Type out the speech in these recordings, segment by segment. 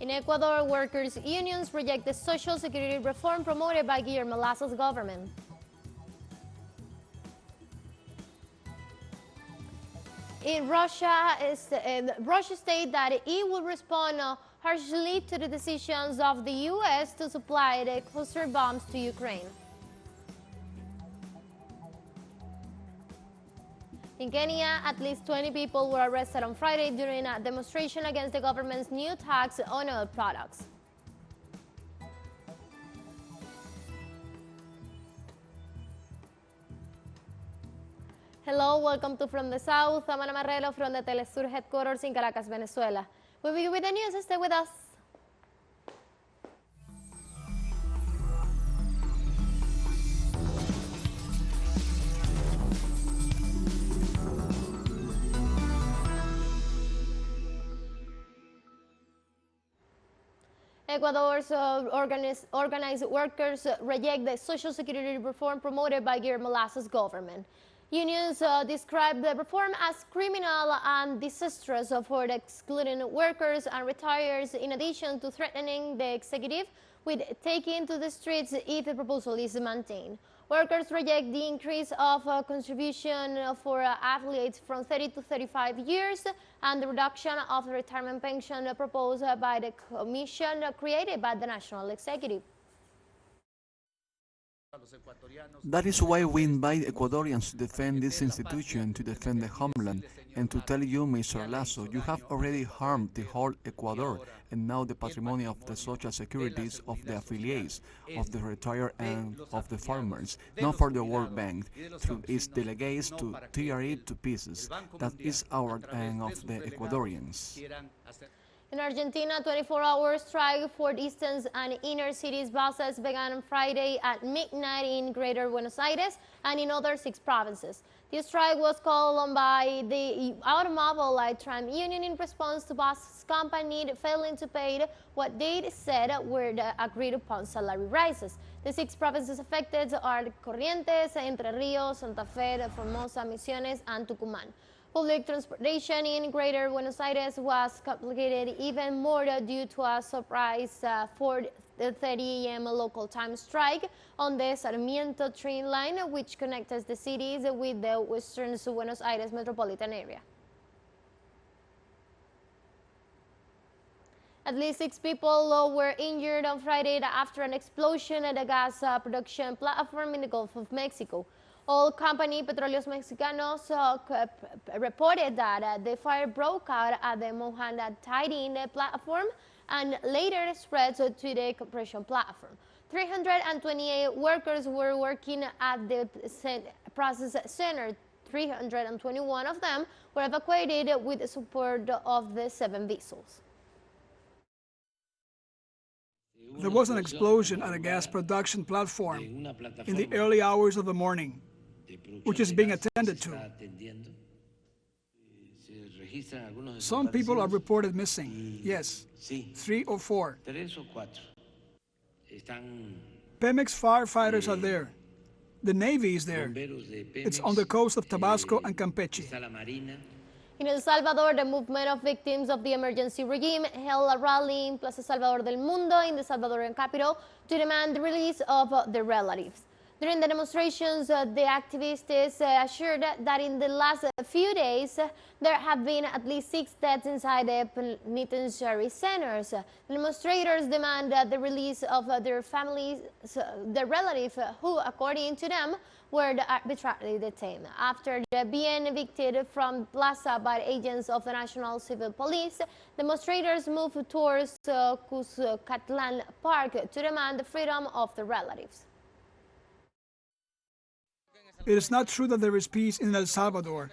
In Ecuador, workers' unions reject the social security reform promoted by Guillermo Lasso's government. In Russia, Russia stated that it will respond harshly to the decisions of the U.S. to supply the cluster bombs to Ukraine. In Kenya, at least 20 people were arrested on Friday during a demonstration against the government's new tax on oil products. Hello, welcome to From the South. I'm Ana Marrero from the teleSUR headquarters in Caracas, Venezuela. We'll be with the news. Stay with us. Ecuador's organized workers reject the social security reform promoted by Guillermo Lasso's government. Unions describe the reform as criminal and disastrous for the excluding workers and retirees, in addition to threatening the executive with taking to the streets if the proposal is maintained. Workers reject the increase of contribution for athletes from 30 to 35 years and the reduction of the retirement pension proposed by the commission created by the National Executive. That is why we invite Ecuadorians to defend this institution, to defend the homeland, and to tell you, Mr. Lasso, you have already harmed the whole Ecuador, and now the patrimony of the social securities of the affiliates, of the retired and of the farmers, not for the World Bank, through its delegates to tear it to pieces. That is our and of the Ecuadorians. In Argentina, 24-hour strike for distant and inner cities buses began on Friday at midnight in Greater Buenos Aires and in other 6 provinces. The strike was called on by the Automobile Light Tram Union in response to bus companies failing to pay what they said were the agreed-upon salary rises. The 6 provinces affected are Corrientes, Entre Ríos, Santa Fe, Formosa, Misiones, and Tucumán. Public transportation in Greater Buenos Aires was complicated even more due to a surprise 4:30 a.m. local time strike on the Sarmiento train line, which connects the cities with the western Buenos Aires metropolitan area. At least 6 people were injured on Friday after an explosion at a gas production platform in the Gulf of Mexico. Oil company Petróleos Mexicanos reported that the fire broke out at the Mohanad-Tidin platform and later spread to the compression platform. 328 workers were working at the process center. 321 of them were evacuated with the support of the 7 vessels. There was an explosion at a gas production platform in the early hours of the morning, which is being attended to. Some people are reported missing. Yes, 3 or 4. Pemex firefighters are there. The Navy is there. It's on the coast of Tabasco and Campeche. In El Salvador, the movement of victims of the emergency regime held a rally in Plaza Salvador del Mundo in the Salvadorian capital to demand the release of their relatives. During the demonstrations, the activists assured that in the last few days, there have been at least 6 deaths inside the penitentiary centers. The demonstrators demand the release of their families, their relatives who, according to them, were arbitrarily detained. After being evicted from Plaza by agents of the National Civil Police, demonstrators moved towards Cuscatlan Park to demand the freedom of the relatives. It is not true that there is peace in El Salvador.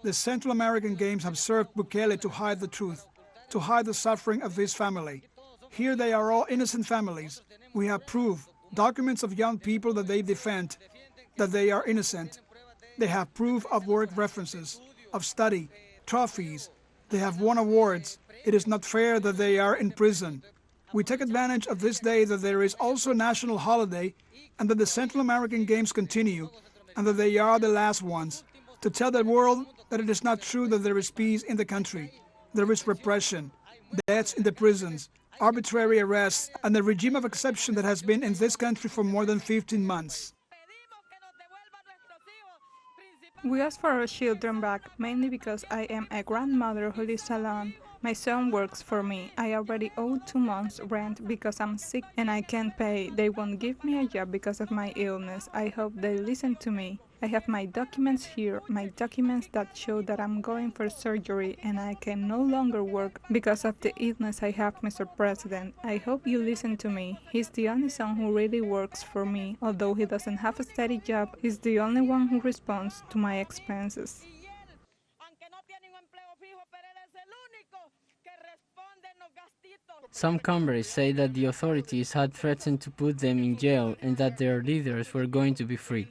The Central American Games have served Bukele to hide the truth, to hide the suffering of his family. Here they are all innocent families. We have proof, documents of young people that they defend, that they are innocent. They have proof of work references, of study, trophies. They have won awards. It is not fair that they are in prison. We take advantage of this day that there is also a national holiday and that the Central American Games continue and that they are the last ones, to tell the world that it is not true that there is peace in the country. There is repression, deaths in the prisons, arbitrary arrests, and the regime of exception that has been in this country for more than 15 months. We ask for our children back, mainly because I am a grandmother who lives alone. My son works for me. I already owe 2 months' rent because I'm sick and I can't pay. They won't give me a job because of my illness. I hope they listen to me. I have my documents here, my documents that show that I'm going for surgery and I can no longer work because of the illness I have, Mr. President. I hope you listen to me. He's the only son who really works for me. Although he doesn't have a steady job, he's the only one who responds to my expenses. Some Cambres say that the authorities had threatened to put them in jail and that their leaders were going to be free.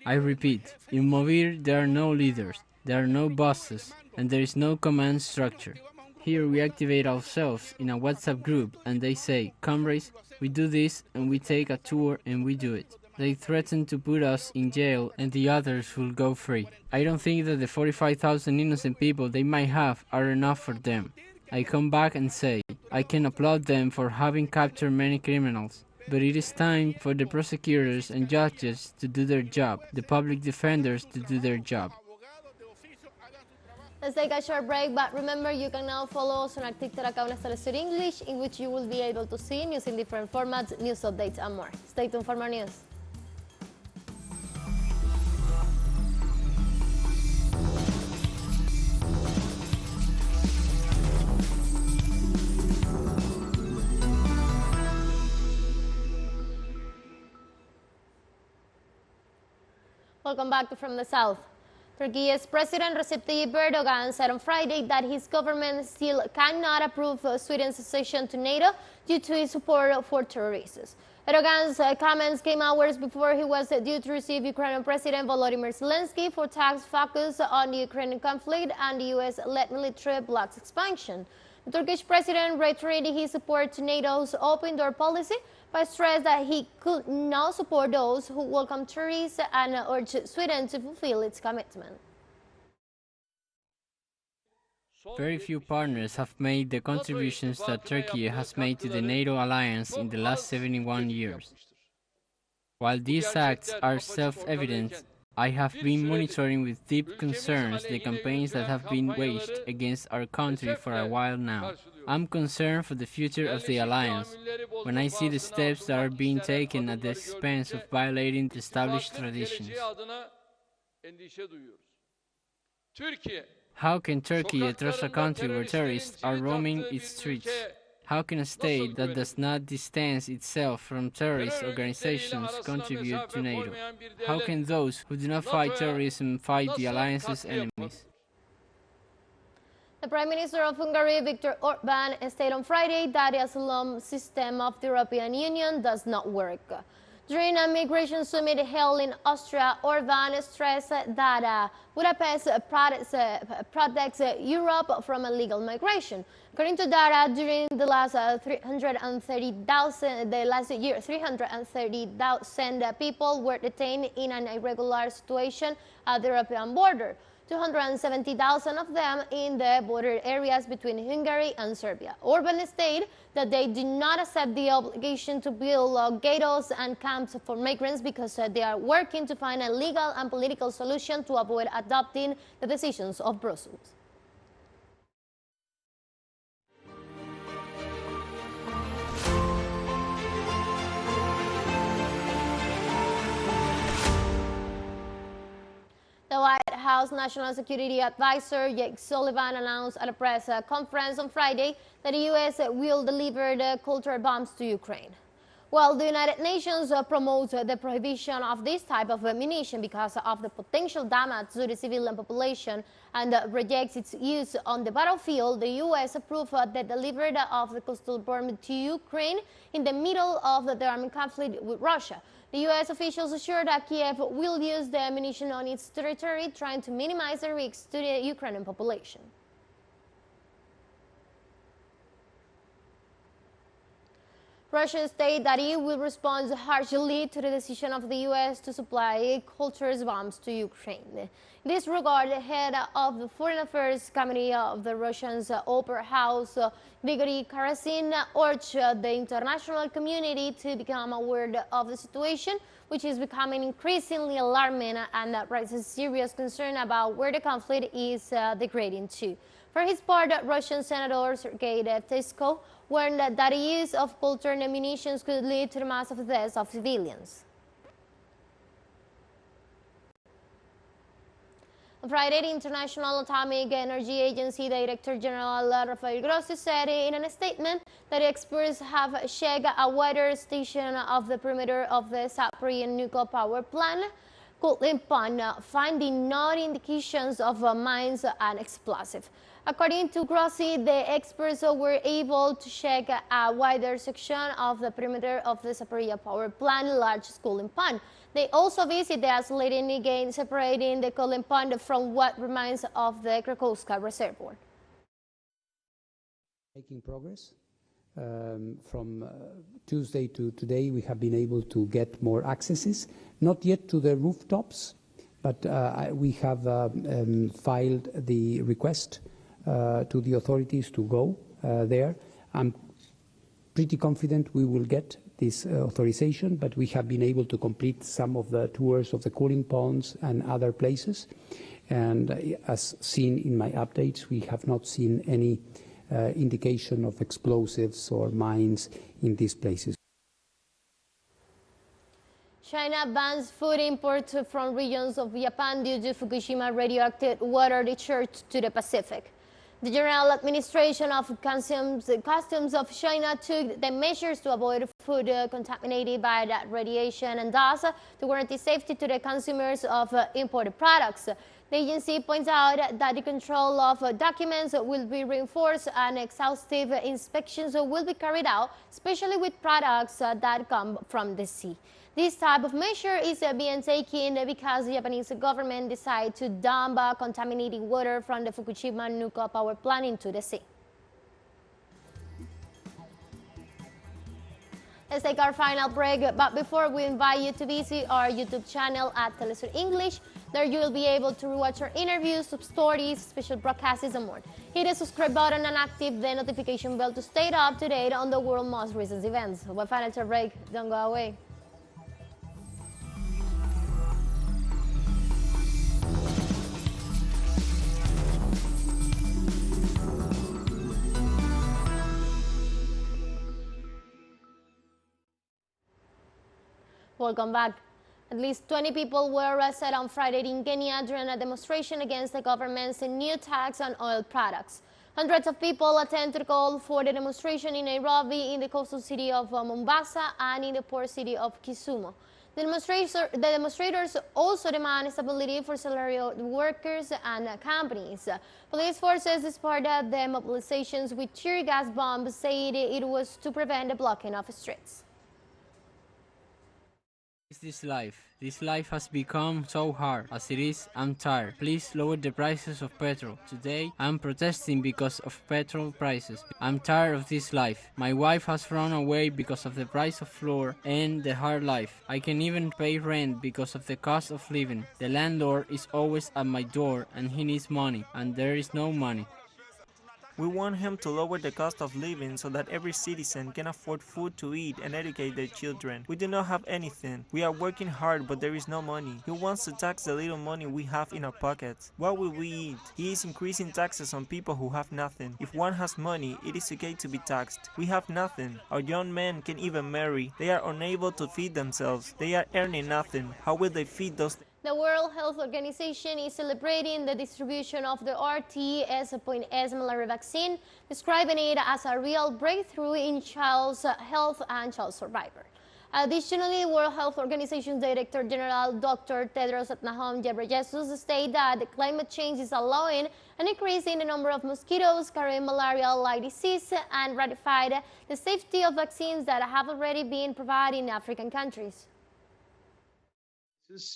I repeat, in Movir there are no leaders, there are no bosses, and there is no command structure. Here we activate ourselves in a WhatsApp group and they say, Cambres, we do this and we take a tour and we do it. They threaten to put us in jail and the others will go free. I don't think that the 45,000 innocent people they might have are enough for them. I come back and say, I can applaud them for having captured many criminals, but it is time for the prosecutors and judges to do their job, the public defenders to do their job. Let's take a short break, but remember you can now follow us on our TikTok account teleSUR English, in which you will be able to see news in different formats, news updates, and more. Stay tuned for more news. Welcome back to From the South. Turkey's President Recep Tayyip Erdogan said on Friday that his government still cannot approve Sweden's accession to NATO due to his support for terrorists. Erdogan's comments came hours before he was due to receive Ukrainian President Volodymyr Zelensky for talks focused on the Ukrainian conflict and the US-led military bloc's expansion. The Turkish president reiterated his support to NATO's open door policy, but stressed that he could not support those who welcome tourists and urged Sweden to fulfill its commitment. Very few partners have made the contributions that Turkey has made to the NATO alliance in the last 71 years. While these acts are self-evident, I have been monitoring with deep concerns the campaigns that have been waged against our country for a while now. I'm concerned for the future of the alliance when I see the steps that are being taken at the expense of violating the established traditions. How can Turkey trust a country where terrorists are roaming its streets? How can a state that does not distance itself from terrorist organizations contribute to NATO? How can those who do not fight terrorism fight the alliance's enemies? The Prime Minister of Hungary, Viktor Orbán, stated on Friday that the asylum system of the European Union does not work. During a migration summit held in Austria, Orbán stressed that Budapest protects Europe from illegal migration. According to data, during the last 330,000 people were detained in an irregular situation at the European border. 270,000 of them in the border areas between Hungary and Serbia. Orbán stated that they do not accept the obligation to build ghettos and camps for migrants because they are working to find a legal and political solution to avoid adopting the decisions of Brussels. The White House National Security Advisor Jake Sullivan announced at a press conference on Friday that the U.S. will deliver the cluster bombs to Ukraine. While the United Nations promotes the prohibition of this type of ammunition because of the potential damage to the civilian population and rejects its use on the battlefield, the U.S. approved the delivery of the cluster bomb to Ukraine in the middle of the armed conflict with Russia. The U.S. officials assured that Kiev will use the ammunition on its territory, trying to minimize the risks to the Ukrainian population. Russia stated that it will respond harshly to the decision of the U.S. to supply culture bombs to Ukraine. In this regard, the head of the Foreign Affairs Committee of the Russian Upper House, Grigory Karasin, urged the international community to become aware of the situation, which is becoming increasingly alarming and raises serious concern about where the conflict is degrading to. For his part, Russian Senator Sergei FTS warned that the use of culture and munitions could lead to the massive deaths of civilians. On Friday, the International Atomic Energy Agency Director General Rafael Grossi said in a statement that experts have checked a weather station of the perimeter of the Zaporizhzhia nuclear power plant, finding no indications of mines and explosives. According to Grossi, the experts were able to check a wider section of the perimeter of the Zaporizhzhia power plant large cooling pond. They also visit the isolating gate separating the cooling pond from what remains of the Krakowska reservoir. Making progress. From Tuesday to today, we have been able to get more accesses, not yet to the rooftops, but we have filed the request to the authorities to go there. I'm pretty confident we will get this authorization, but we have been able to complete some of the tours of the cooling ponds and other places. And as seen in my updates, we have not seen any indication of explosives or mines in these places. China bans food imports from regions of Japan due to Fukushima radioactive water discharge to the Pacific. The General Administration of Customs of China took the measures to avoid food contaminated by that radiation and thus to guarantee safety to the consumers of imported products. The agency points out that the control of documents will be reinforced and exhaustive inspections will be carried out, especially with products that come from the sea. This type of measure is being taken because the Japanese government decided to dump contaminated water from the Fukushima nuclear power plant into the sea. Let's take our final break, but before we invite you to visit our YouTube channel at teleSUR English. There you will be able to watch our interviews, sub-stories, special broadcasts, and more. Hit the subscribe button and active the notification bell to stay up to date on the world's most recent events. One final break, don't go away. Welcome back. At least 20 people were arrested on Friday in Kenya during a demonstration against the government's new tax on oil products. Hundreds of people attended the call for the demonstration in Nairobi, in the coastal city of Mombasa, and in the port city of Kisumu. The demonstrators also demand stability for salaried workers and companies. Police forces dispersed the mobilizations with tear gas bombs, saying it was to prevent the blocking of streets. This life? This life has become so hard. As it is, I'm tired. Please lower the prices of petrol. Today, I'm protesting because of petrol prices. I'm tired of this life. My wife has run away because of the price of flour and the hard life. I can't even pay rent because of the cost of living. The landlord is always at my door and he needs money, and there is no money. We want him to lower the cost of living so that every citizen can afford food to eat and educate their children. We do not have anything. We are working hard, but there is no money. He wants to tax the little money we have in our pockets. What will we eat? He is increasing taxes on people who have nothing. If one has money, it is okay to be taxed. We have nothing. Our young men can even marry. They are unable to feed themselves. They are earning nothing. How will they feed those? The World Health Organization is celebrating the distribution of the FTS malaria vaccine, describing it as a real breakthrough in child's health and child survival. Additionally, World Health Organization Director General Dr. Tedros Adhanom Ghebreyesus stated that climate change is allowing an increase in the number of mosquitoes carrying malaria-like disease and ratified the safety of vaccines that have already been provided in African countries.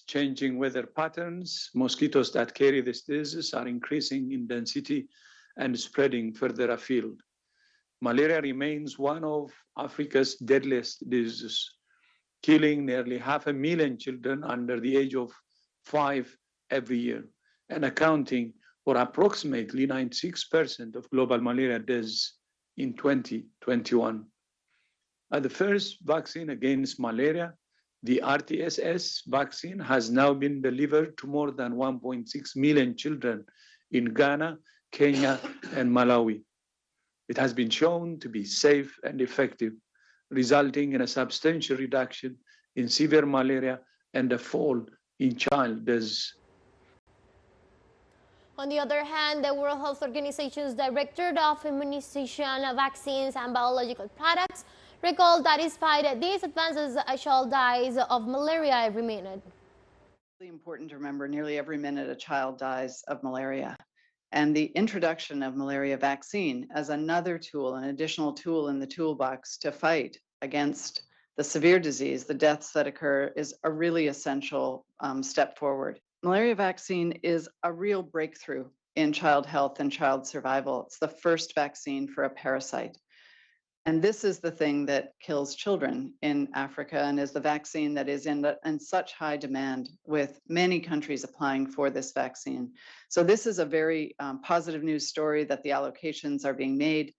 Changing weather patterns, mosquitoes that carry this disease are increasing in density and spreading further afield. malaria remains one of Africa's deadliest diseases, killing nearly 500,000 children under the age of 5 every year, and accounting for approximately 96% of global malaria deaths in 2021. The first vaccine against malaria, the RTSS vaccine, has now been delivered to more than 1.6 million children in Ghana, Kenya, and Malawi. It has been shown to be safe and effective, resulting in a substantial reduction in severe malaria and a fall in child deaths. On the other hand, the World Health Organization's Director of Immunization, Vaccines and Biological Products recalled that despite these advances, a child dies of malaria every minute. It's really important to remember nearly every minute a child dies of malaria. And the introduction of malaria vaccine as another tool, an additional tool in the toolbox to fight against the severe disease, the deaths that occur, is a really essential step forward. Malaria vaccine is a real breakthrough in child health and child survival. It's the first vaccine for a parasite. And this is the thing that kills children in Africa and is the vaccine that is in such high demand, with many countries applying for this vaccine. So this is a very positive news story that the allocations are being made.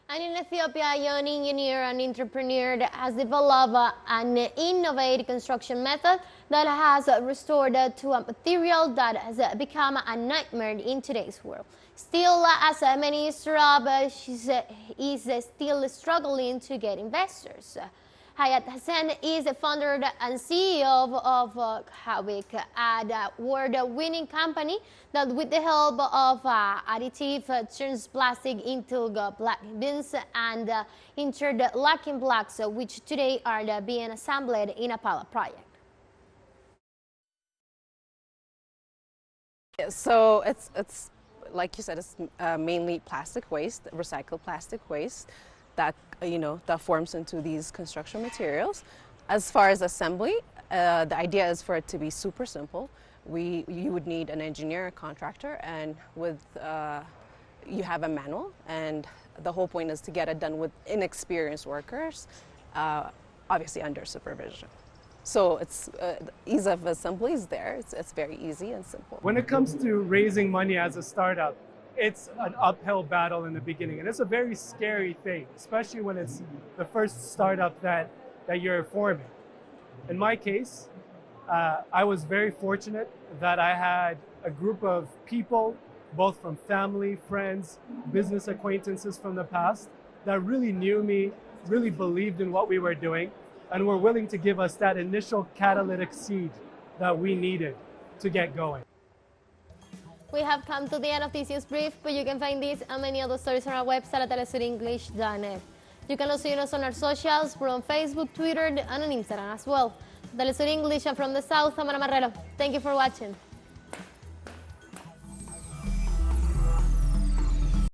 And in Ethiopia, a young engineer and entrepreneur has developed an innovative construction method that has restored to a material that has become a nightmare in today's world. Still, as many startups, is still struggling to get investors. Hayat Hassan is the founder and CEO of Havik, an award-winning company that, with the help of additive, turns plastic into black beans and interlocking blocks, which today are being assembled in a pilot project. So it's like you said, it's mainly plastic waste, recycled plastic waste that that forms into these construction materials. As far as assembly, the idea is for it to be super simple. You would need an engineer, a contractor, and with you have a manual, and the whole point is to get it done with inexperienced workers, obviously under supervision. So it's ease of assembly is there. It's very easy and simple. When it comes to raising money as a startup, it's an uphill battle in the beginning, and it's a very scary thing, especially when it's the first startup that you're forming. In my case, I was very fortunate that I had a group of people, both from family, friends, business acquaintances from the past, that really knew me, really believed in what we were doing, and were willing to give us that initial catalytic seed that we needed to get going. We have come to the end of this news brief, but you can find this and many other stories on our website at telesurenglish.net. You can also see us on our socials. We're on Facebook, Twitter, and on Instagram as well. Telesur English, and from the South, I'm Ana Marrero. Thank you for watching.